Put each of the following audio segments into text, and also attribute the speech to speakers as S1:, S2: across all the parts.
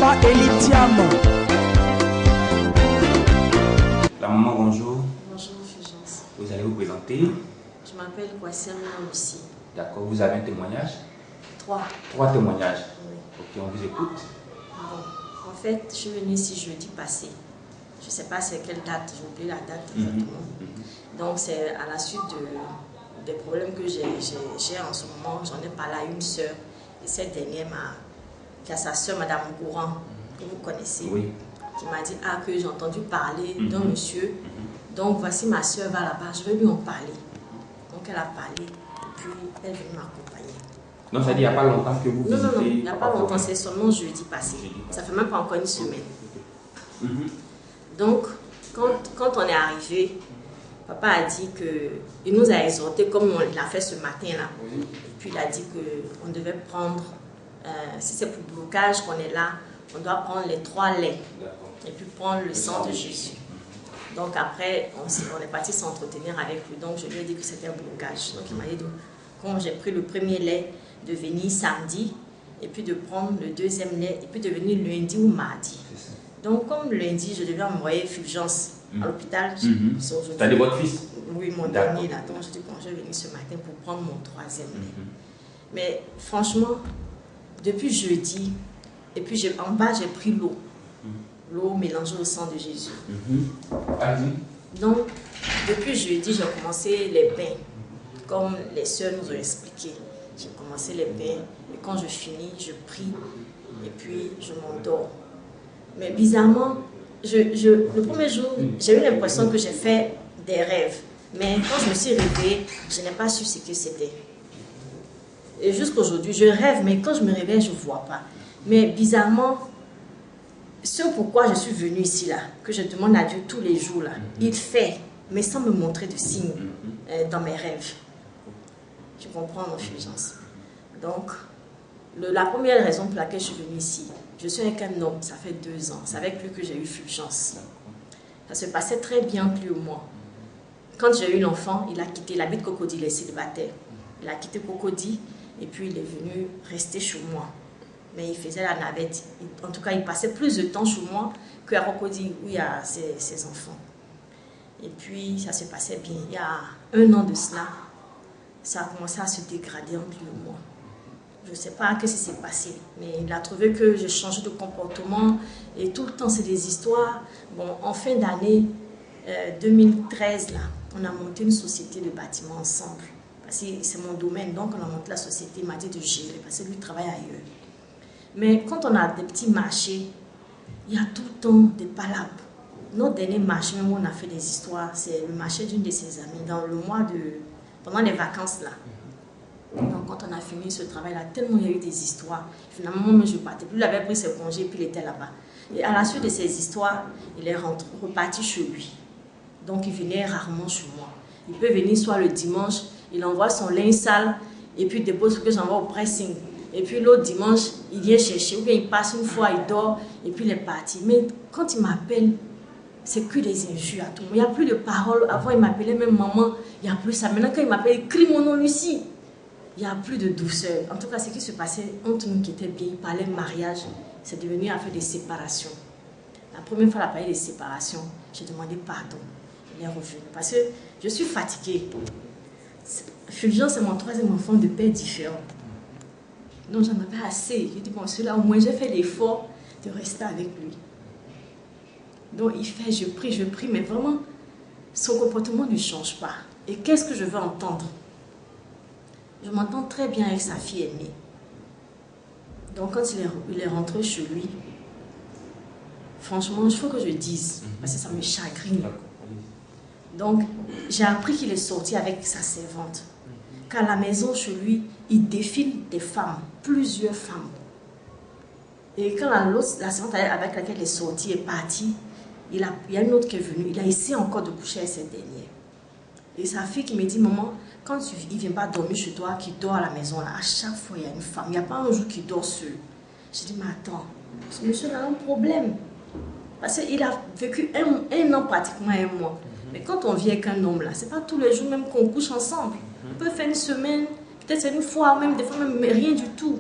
S1: maman Elitiam.
S2: La maman, bonjour.
S3: Bonjour, Fulgence.
S2: Vous allez vous présenter.
S3: Je m'appelle Kwasiamina aussi.
S2: D'accord, vous avez un témoignage?
S3: 3.
S2: 3 témoignages.
S3: Oui.
S2: Ok, on vous écoute.
S3: Bon, en fait, je suis venue ici jeudi passé. Je ne sais pas c'est quelle date, j'ai oublié la date exactement. Donc c'est à la suite des problèmes que j'ai en ce moment. J'en ai parlé à une sœur. Et cette dernière qui a sa sœur, Madame Gourand, que vous connaissez,
S2: Oui.
S3: qui m'a dit que j'ai entendu parler d'un monsieur. Donc voici ma sœur va là-bas, je vais lui en parler. Donc elle a parlé et puis elle est venue m'accompagner.
S2: Donc ça dit il n'y a pas longtemps que vous visitez?
S3: Non, il n'y a pas longtemps, c'est seulement jeudi passé. Ça fait même pas encore une semaine. Donc quand on est arrivé, papa a dit qu'il nous a exhorté comme on l'a fait ce matin-là. Et puis il a dit qu'on devait prendre, si c'est pour blocage qu'on est là, on doit prendre les 3 laits et puis prendre le sang de Jésus. Donc après, on est parti s'entretenir avec lui. Donc je lui ai dit que c'était un blocage. Donc il m'a dit, quand j'ai pris le premier lait, de venir samedi, et puis de prendre le deuxième lait, et puis de venir lundi ou mardi. Donc comme lundi, je devais envoyer Fulgence à l'hôpital.
S2: C'est-à-dire votre fils?
S3: Oui, mon dernier là. Donc je dis, bon, je vais venir ce matin pour prendre mon 3e lait. Mais franchement, depuis jeudi, et puis en bas, j'ai pris l'eau. L'eau mélangée au sang de Jésus. Donc, depuis jeudi, j'ai commencé les bains, comme les sœurs nous ont expliqué. J'ai commencé les bains, et quand je finis, je prie, et puis je m'endors. Mais bizarrement, le premier jour, j'ai eu l'impression que j'ai fait des rêves. Mais quand je me suis réveillée, je n'ai pas su ce que c'était. Et jusqu'aujourd'hui, je rêve, mais quand je me réveille, je ne vois pas. Mais bizarrement, ce pourquoi je suis venue ici, là, que je demande à Dieu tous les jours, là, il fait, mais sans me montrer de signes dans mes rêves. Tu comprends, mon Fulgence? Donc, la première raison pour laquelle je suis venue ici, je suis avec un homme, ça fait 2 ans. C'est avec lui que j'ai eu Fulgence. Ça se passait très bien entre lui et moi. Quand j'ai eu l'enfant, il a quitté, il habite Cocody, il est célibataire. Il a quitté Cocody et puis il est venu rester chez moi. Mais il faisait la navette. En tout cas, il passait plus de temps chez moi qu'à Cocody où il y a ses enfants. Et puis, ça se passait bien. Il y a 1 an de cela, ça a commencé à se dégrader entre lui et moi. Je ne sais pas ce qui s'est passé, mais il a trouvé que j'ai changé de comportement et tout le temps c'est des histoires. Bon, en fin d'année 2013, là, on a monté une société de bâtiments ensemble. Parce que c'est mon domaine, donc on a monté la société, il m'a dit de gérer, parce que lui travaille ailleurs. Mais quand on a des petits marchés, il y a tout le temps des palabres. Notre dernier marché, même où on a fait des histoires, c'est le marché d'une de ses amies, pendant les vacances là. Donc quand on a fini ce travail-là, tellement il y a eu des histoires. Finalement, moi je partais plus. Il avait pris ses congés, puis il était là-bas. Et à la suite de ces histoires, il est reparti chez lui. Donc il venait rarement chez moi. Il peut venir soit le dimanche, il envoie son linge sale, et puis il dépose ce que j'envoie au pressing. Et puis l'autre dimanche, il vient chercher, ou bien il passe une fois, il dort, et puis il est parti. Mais quand il m'appelle, c'est que des injures à tout le monde. Il n'y a plus de paroles. Avant, il m'appelait même maman. Il n'y a plus ça. Maintenant, quand il m'appelle, il crie mon nom, Lucie. Il n'y a plus de douceur. En tout cas, ce qui se passait entre nous qui était bien, il parlait mariage, c'est devenu affaire de séparation. La première fois, il a parlé de séparation, j'ai demandé pardon. Il est revenu. Parce que je suis fatiguée. Fulgence, c'est mon 3e enfant de père différent. Donc, j'en avais assez. J'ai dit, bon, celui-là, au moins, j'ai fait l'effort de rester avec lui. Donc, il fait, je prie, mais vraiment, son comportement ne change pas. Et qu'est-ce que je veux entendre? Je m'entends très bien avec sa fille aînée. Donc, quand il est rentré chez lui, franchement, il faut que je dise, parce que ça me chagrine. Donc, j'ai appris qu'il est sorti avec sa servante. Qu'à la maison, chez lui, il défile des femmes, plusieurs femmes. Et quand la servante avec laquelle il est sorti est partie, il y a une autre qui est venue, il a essayé encore de coucher avec cette dernière. Et sa fille qui me dit, maman, quand il ne vient pas dormir chez toi, qu'il dort à la maison, là, à chaque fois, il y a une femme. Il n'y a pas un jour qu'il dort seul. Je dis, mais attends, ce monsieur a un problème. Parce qu'il a vécu un an pratiquement 1 mois. Mais quand on vit avec un homme, là, ce n'est pas tous les jours même qu'on couche ensemble. On peut faire une semaine, peut-être c'est une fois, même des fois, même rien du tout.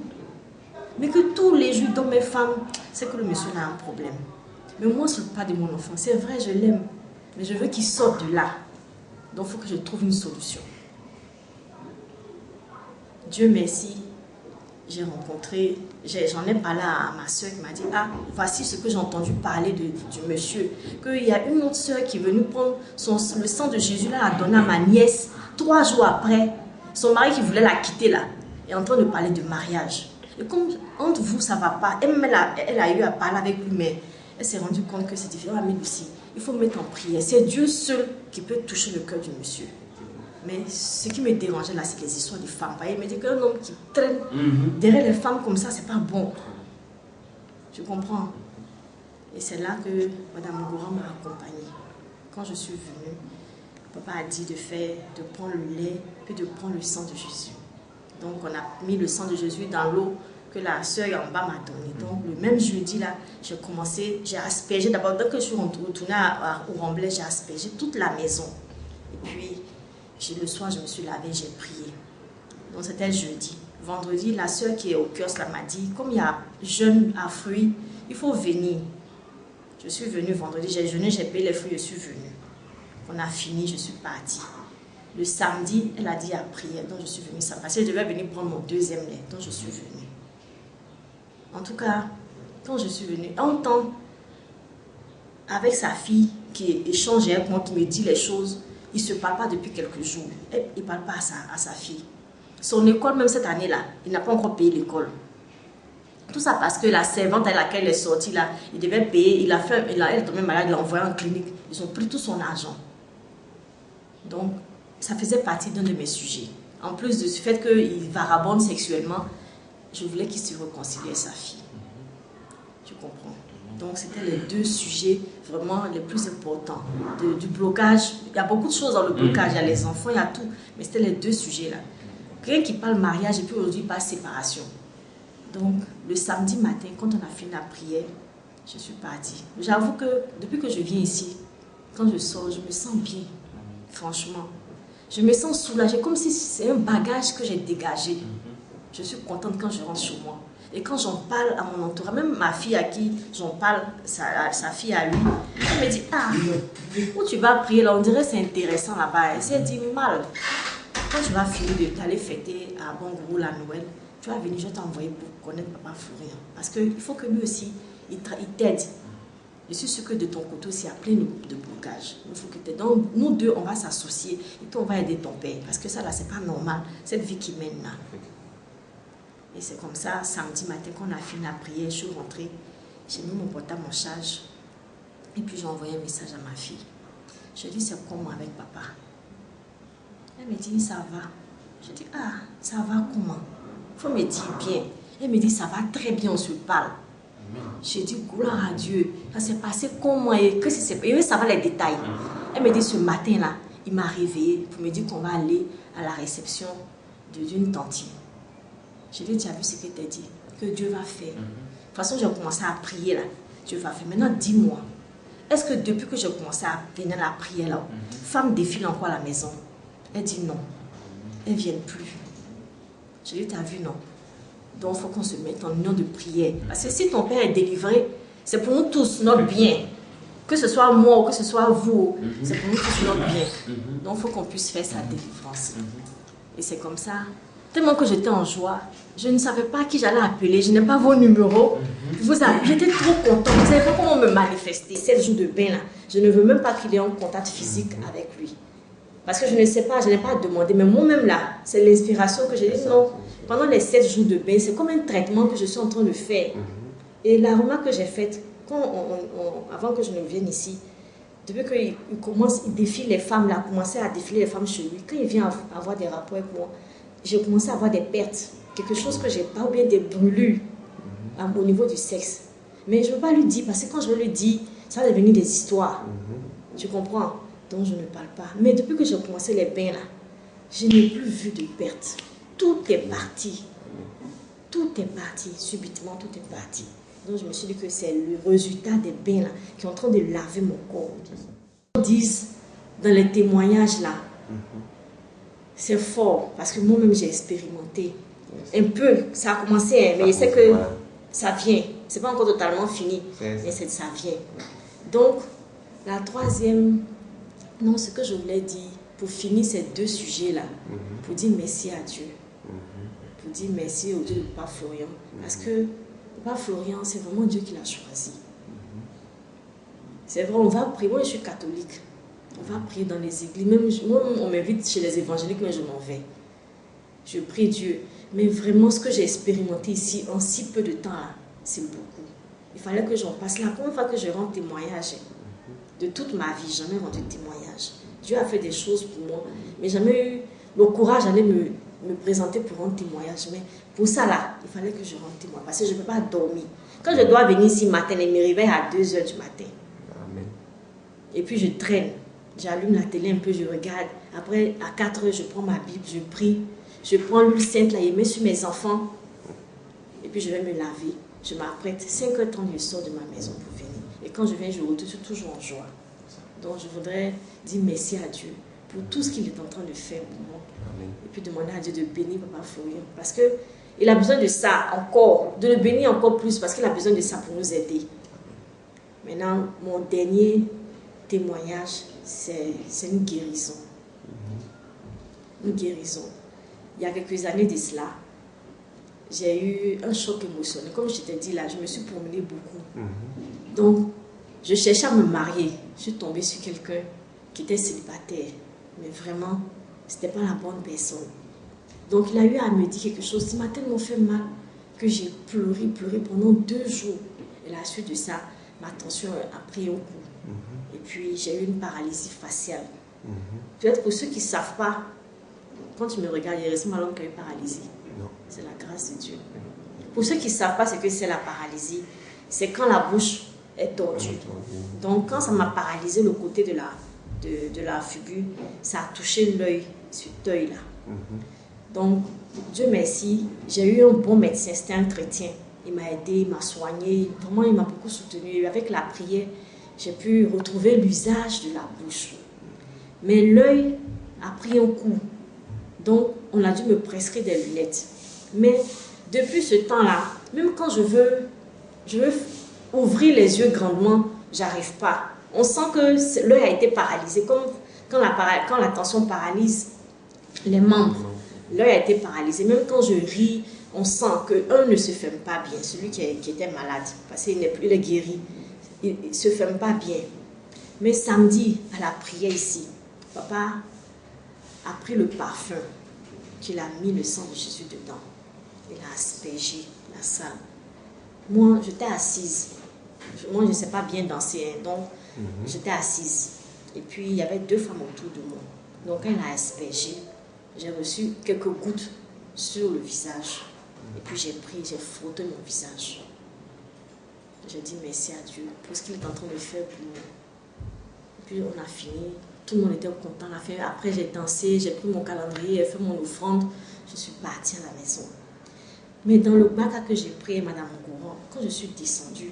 S3: Mais que tous les jours dans mes femmes, c'est que le monsieur a un problème. Mais moi, ce n'est pas de mon enfant. C'est vrai, je l'aime. Mais je veux qu'il sorte de là. Donc, il faut que je trouve une solution. Dieu merci, j'ai rencontré, j'en ai parlé à ma soeur qui m'a dit, ah, voici ce que j'ai entendu parler du monsieur. Qu'il y a une autre soeur qui est venue prendre le sang de Jésus là, à donner à ma nièce. 3 jours après, son mari qui voulait la quitter là, est en train de parler de mariage. Et comme entre vous, ça ne va pas, elle a eu à parler avec lui, mais elle s'est rendue compte que c'est différent. Mais Lucie, il faut mettre en prière. C'est Dieu seul qui peut toucher le cœur du monsieur. Mais ce qui me dérangeait là, c'est les histoires de femmes. Il me dit qu'un homme qui traîne derrière les femmes comme ça, c'est pas bon. Tu comprends? Et c'est là que Madame Goura m'a accompagnée. Quand je suis venue, papa a dit de prendre le lait, puis de prendre le sang de Jésus. Donc on a mis le sang de Jésus dans l'eau que la soeur en bas m'a donné. Donc le même jeudi là, j'ai aspergé. D'abord, dès que je suis retournée au Remblai, j'ai aspergé toute la maison. Et puis, le soir, je me suis lavée, j'ai prié. Donc c'était jeudi. Vendredi, la soeur qui est au kiosque m'a dit, comme il y a jeûne à fruits, il faut venir. Je suis venue vendredi, j'ai jeûné, j'ai payé les fruits, je suis venue. On a fini, je suis partie. Le samedi, elle a dit à prier, donc je suis venue. Ça passait, je devais venir prendre mon 2e lait, donc je suis venue. En tout cas, quand je suis venue, un temps, avec sa fille qui échangeait avec moi, qui me dit les choses, il ne se parle pas depuis quelques jours. Il ne parle pas à sa fille. Son école, même cette année-là, il n'a pas encore payé l'école. Tout ça parce que la servante à laquelle il est sorti, là, il devait payer. Elle est tombée malade, il l'a envoyé en clinique. Ils ont pris tout son argent. Donc, ça faisait partie d'un de mes sujets. En plus de ce fait qu'il vagabonde sexuellement, je voulais qu'il se réconcilie avec sa fille. Tu comprends? Donc, c'était les 2 sujets vraiment les plus importants. Du blocage, il y a beaucoup de choses dans le blocage. Il y a les enfants, il y a tout. Mais c'était les 2 sujets-là. Quelqu'un qui parle mariage et puis aujourd'hui il parle séparation. Donc, le samedi matin, quand on a fini la prière, je suis partie. J'avoue que depuis que je viens ici, quand je sors, je me sens bien. Franchement. Je me sens soulagée, comme si c'est un bagage que j'ai dégagé. Je suis contente quand je rentre chez moi. Et quand j'en parle à mon entourage, même ma fille à qui j'en parle, sa fille à lui, elle me dit, ah, où tu vas prier là, on dirait que c'est intéressant là-bas. Elle s'est dit, mal, quand tu vas finir d'aller fêter à Bongourou la Noël, tu vas venir, je vais t'envoyer pour connaître papa Florian. Parce qu'il faut que lui aussi, il t'aide. Je suis sûre que de ton côté aussi, il y a plein de blocages. Il faut que tu aides. Donc, nous deux, on va s'associer et puis on va aider ton père. Parce que ça là, c'est pas normal, cette vie qu'il mène là. Et c'est comme ça, samedi matin, quand on a fini la prière, je suis rentrée, j'ai mis mon portable en charge. Et puis j'ai envoyé un message à ma fille. Je lui ai dit, c'est comment avec papa? Elle me dit, ça va. Je dis, ah, ça va comment? Il faut me dire bien. Elle me dit, ça va très bien, on se parle. J'ai dit, gloire à Dieu. Ça s'est passé comment et que c'est passé? Ça va les détails. Elle me dit, ce matin-là, il m'a réveillée pour me dire qu'on va aller à la réception d'une tantine. Je lui ai dit, tu as vu ce que tu as dit? Que Dieu va faire. De toute façon, j'ai commencé à prier là. Dieu va faire. Maintenant, dis-moi, est-ce que depuis que j'ai commencé à venir à la prière là, femme défile encore à la maison? Elle dit non. Elles ne viennent plus. Je lui ai dit, tu as vu, non? Donc, il faut qu'on se mette en union de prière. Parce que si ton père est délivré, c'est pour nous tous notre bien. Que ce soit moi ou que ce soit vous, c'est pour nous tous notre bien. Donc, il faut qu'on puisse faire sa délivrance. Et c'est comme ça. Tellement que j'étais en joie, je ne savais pas qui j'allais appeler, je n'ai pas vos numéros. J'étais trop contente, vous ne savez pas comment me manifester. 7 jours de bain là, je ne veux même pas qu'il ait un contact physique avec lui. Parce que je ne sais pas, je n'ai pas demandé, mais moi-même là, c'est l'inspiration que j'ai dit non. Pendant les 7 jours de bain, c'est comme un traitement que je suis en train de faire. Et la remarque que j'ai faite, avant que je ne vienne ici, depuis qu'il défile les femmes là, commençait à défiler les femmes chez lui, quand il vient avoir des rapports avec moi, j'ai commencé à avoir des pertes, quelque chose que j'ai pas, ou bien des brûlures au niveau du sexe. Mais je ne veux pas lui dire, parce que quand je lui dis, ça va devenir des histoires. Tu comprends? Donc je ne parle pas. Mais depuis que j'ai commencé les bains là, je n'ai plus vu de pertes. Tout est parti. Tout est parti. Subitement, tout est parti. Donc je me suis dit que c'est le résultat des bains là qui est en train de laver mon corps. Ils disent dans les témoignages là, c'est fort, parce que moi-même j'ai expérimenté. Un peu, ça a commencé, hein, mais je sais que ça vient. C'est pas encore totalement fini, mais ça vient. Donc, la troisième, non, ce que je voulais dire, pour finir ces deux sujets-là, pour dire merci à Dieu, pour dire merci au Dieu de Papa Florian, parce que Papa Florian, c'est vraiment Dieu qui l'a choisi. C'est vrai, on va prier. Moi, je suis catholique. On va prier dans les églises. Même, moi, on m'invite chez les évangéliques, mais je m'en vais. Je prie Dieu. Mais vraiment, ce que j'ai expérimenté ici, en si peu de temps, c'est beaucoup. Il fallait que j'en passe. La première fois que je rends témoignage de toute ma vie, jamais rendu témoignage. Dieu a fait des choses pour moi, mais jamais eu le courage d'aller me présenter pour rendre témoignage. Mais pour ça, là, il fallait que je rende témoignage, parce que je ne peux pas dormir. Quand je dois venir ici matin, je me réveille à 2 h du matin.
S2: Amen.
S3: Et puis je traîne. J'allume la télé un peu, je regarde. Après, à 4 h, je prends ma Bible, je prie. Je prends l'huile sainte, là, je mets sur mes enfants. Et puis je vais me laver. Je m'apprête. 5h30, je sors de ma maison pour venir. Et quand je viens, je retourne toujours en joie. Donc je voudrais dire merci à Dieu pour tout ce qu'il est en train de faire pour moi. Amen. Et puis demander à Dieu de bénir Papa Florian. Parce qu'il a besoin de ça encore, de le bénir encore plus, parce qu'il a besoin de ça pour nous aider. Maintenant, mon dernier témoignage, c'est une guérison. Une guérison. Il y a quelques années de cela, j'ai eu un choc émotionnel. Comme je t'ai dit là, je me suis promenée beaucoup. Donc, je cherchais à me marier. Je suis tombée sur quelqu'un qui était célibataire. Mais vraiment, ce n'était pas la bonne personne. Donc, il a eu à me dire quelque chose qui m'a tellement fait mal que j'ai pleuré pendant 2 jours. Et à la suite de ça, ma tension a pris un coup. Et puis, j'ai eu une paralysie faciale. Peut-être pour ceux qui ne savent pas, quand tu me regardes, il reste ma langue qui est paralysée. C'est la grâce de Dieu. Pour ceux qui ne savent pas ce que c'est la paralysie, c'est quand la bouche est tordue. Donc, quand ça m'a paralysé le côté de la figure, ça a touché l'œil, cet œil-là. Donc, Dieu merci, j'ai eu un bon médecin, c'était un chrétien. Il m'a aidé, il m'a soigné, vraiment il m'a beaucoup soutenu. Et avec la prière, j'ai pu retrouver l'usage de la bouche. Mais l'œil a pris un coup. Donc, on a dû me prescrire des lunettes. Mais depuis ce temps-là, même quand je veux ouvrir les yeux grandement, j'arrive pas. On sent que l'œil a été paralysé. Comme quand la tension paralyse les membres, l'œil a été paralysé. Même quand je ris, on sent qu'un ne se ferme pas bien. Celui qui était malade, parce qu'il n'est plus guéri, il ne se ferme pas bien. Mais samedi, à la prière ici, papa a pris le parfum, qu'il a mis le sang de Jésus dedans. Il a aspergé la salle. Moi, j'étais assise. Moi, je ne sais pas bien danser, hein, donc j'étais assise. Et puis, il y avait 2 femmes autour de moi. Donc, quand il a aspergé, j'ai reçu quelques gouttes sur le visage. Et puis, j'ai pris, j'ai frotté mon visage. J'ai dit merci à Dieu pour ce qu'il est en train de faire pour moi. Et puis, on a fini. Tout le monde était content. Après, j'ai dansé, j'ai pris mon calendrier, j'ai fait mon offrande. Je suis partie à la maison. Mais dans le bac que j'ai pris, Madame Ngouran, quand je suis descendue,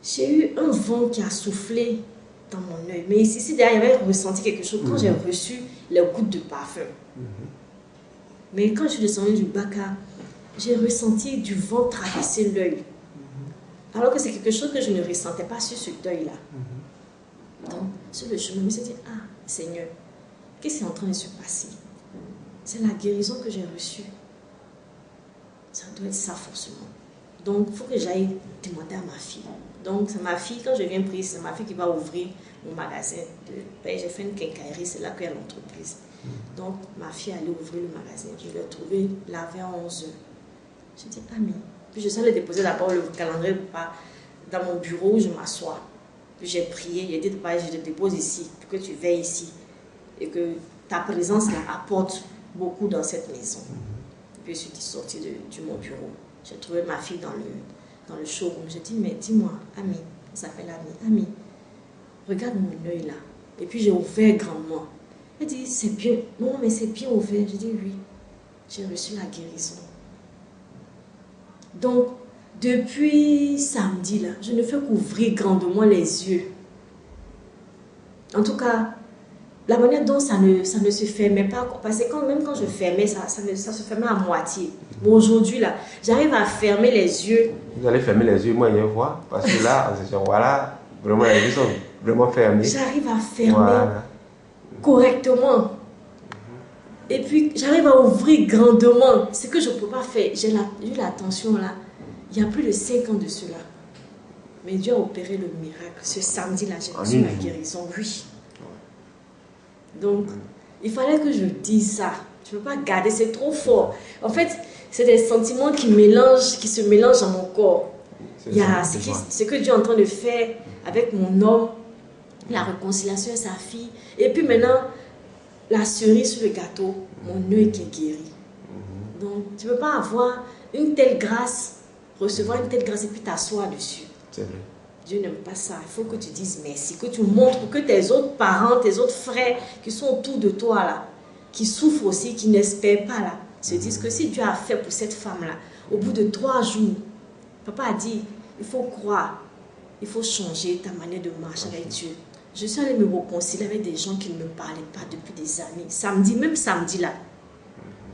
S3: j'ai eu un vent qui a soufflé dans mon œil. Mais ici, derrière, il y avait ressenti quelque chose quand j'ai reçu les gouttes de parfum. Mais quand je suis descendue du bac, j'ai ressenti du vent traverser l'œil. Alors que c'est quelque chose que je ne ressentais pas sur ce œil-là. Donc, sur le chemin, je me suis dit, ah, Seigneur, qu'est-ce qui est en train de se passer? C'est la guérison que j'ai reçue. Ça doit être ça, forcément. Donc, il faut que j'aille demander à ma fille. Donc, c'est ma fille, quand je viens prier, c'est ma fille qui va ouvrir mon magasin. J'ai fait une quincaillerie, c'est là qu'il y a l'entreprise. Donc, ma fille allait ouvrir le magasin. Je l'ai trouvé là vers 11 h. J'ai dit, Ami. Puis, je suis allée déposer d'abord le calendrier dans mon bureau où je m'assois. Puis j'ai prié, j'ai dit, je te dépose ici, pour que tu veilles ici. Et que ta présence là, apporte beaucoup dans cette maison. Puis je suis sortie de mon bureau. J'ai trouvé ma fille dans le showroom. J'ai dit, mais dis-moi, Ami, elle s'appelle Ami, regarde mon œil là. Et puis j'ai ouvert grandement. Elle dit, c'est bien. Non, mais c'est bien ouvert. J'ai dit, oui. J'ai reçu la guérison. Donc, depuis samedi, là, je ne fais qu'ouvrir grandement les yeux. En tout cas, la manière dont ça ne se fermait pas, parce que même quand je fermais, ça se fermait à moitié. Bon, aujourd'hui, là, j'arrive à fermer les yeux.
S1: Vous allez fermer les yeux, moi, je vois, parce que là, en session, voilà, vraiment, les yeux sont vraiment fermés.
S3: J'arrive à fermer
S1: voilà.
S3: correctement. Et puis, j'arrive à ouvrir grandement. Ce que je ne peux pas faire. J'ai eu la tension, là, il y a plus de 5 ans de cela. Mais Dieu a opéré le miracle. Ce samedi-là, j'ai reçu la guérison, oui. Donc, il fallait que je dise ça. Je ne peux pas garder, c'est trop fort. En fait, c'est des sentiments qui se mélangent dans mon corps. Il y a ce que Dieu est en train de faire avec mon homme, la réconciliation avec sa fille. Et puis maintenant, la cerise sur le gâteau, mon œil qui est guéri. Donc, tu ne peux pas avoir une telle grâce, recevoir une telle grâce et puis t'asseoir dessus.
S1: C'est vrai.
S3: Dieu n'aime pas ça. Il faut que tu dises merci, que tu montres que tes autres parents, tes autres frères qui sont autour de toi là, qui souffrent aussi, qui n'espèrent pas là, se disent que si Dieu a fait pour cette femme là, au bout de 3 jours, papa a dit, il faut croire, il faut changer ta manière de marcher avec Dieu. Je suis allée me réconcilier avec des gens qui ne me parlaient pas depuis des années. Même samedi là,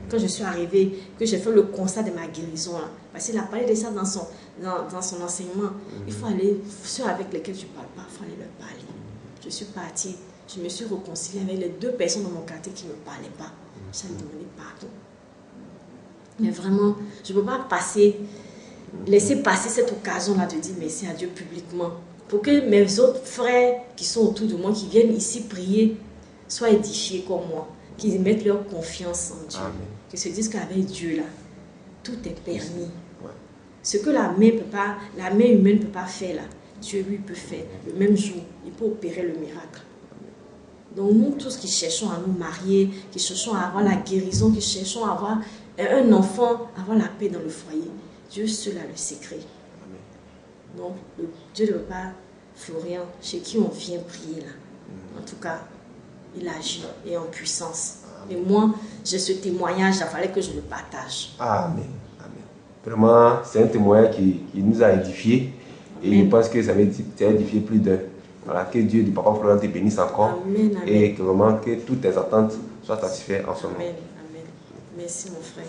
S3: quand je suis arrivée, que j'ai fait le constat de ma guérison là, parce qu'il a parlé de ça dans son enseignement. Il faut aller, ceux avec lesquels tu ne parles pas, il faut aller leur parler. Je suis partie, je me suis réconciliée avec les 2 personnes dans mon quartier qui ne me parlaient pas. J'ai demandé pardon. Mais vraiment, je ne peux pas laisser passer cette occasion-là de dire merci à Dieu publiquement. Pour que mes autres frères qui sont autour de moi, qui viennent ici prier, soient édifiés comme moi, qu'ils mettent leur confiance en Dieu.
S1: Amen.
S3: Qu'ils se disent qu'avec Dieu, là, tout est permis.
S1: Ouais.
S3: Ce que la main humaine ne peut pas faire, là, Dieu lui peut faire. Le même jour, il peut opérer le miracle. Donc nous tous qui cherchons à nous marier, qui cherchons à avoir la guérison, qui cherchons à avoir un enfant, à avoir la paix dans le foyer, Dieu seul a le secret. Amen. Donc Dieu ne veut pas Florian, chez qui on vient prier là. En tout cas, il agit et en puissance. Et moi, j'ai ce témoignage, il fallait que je le partage.
S1: Amen. Amen. Vraiment, c'est un témoignage qui nous a édifiés. Et Amen. Je pense que ça va édifier plus d'un. Voilà, que Dieu du Papa Florian te bénisse encore.
S3: Amen, amen.
S1: Et que vraiment que toutes tes attentes soient satisfaites en ce moment.
S3: Amen, amen. Merci mon frère.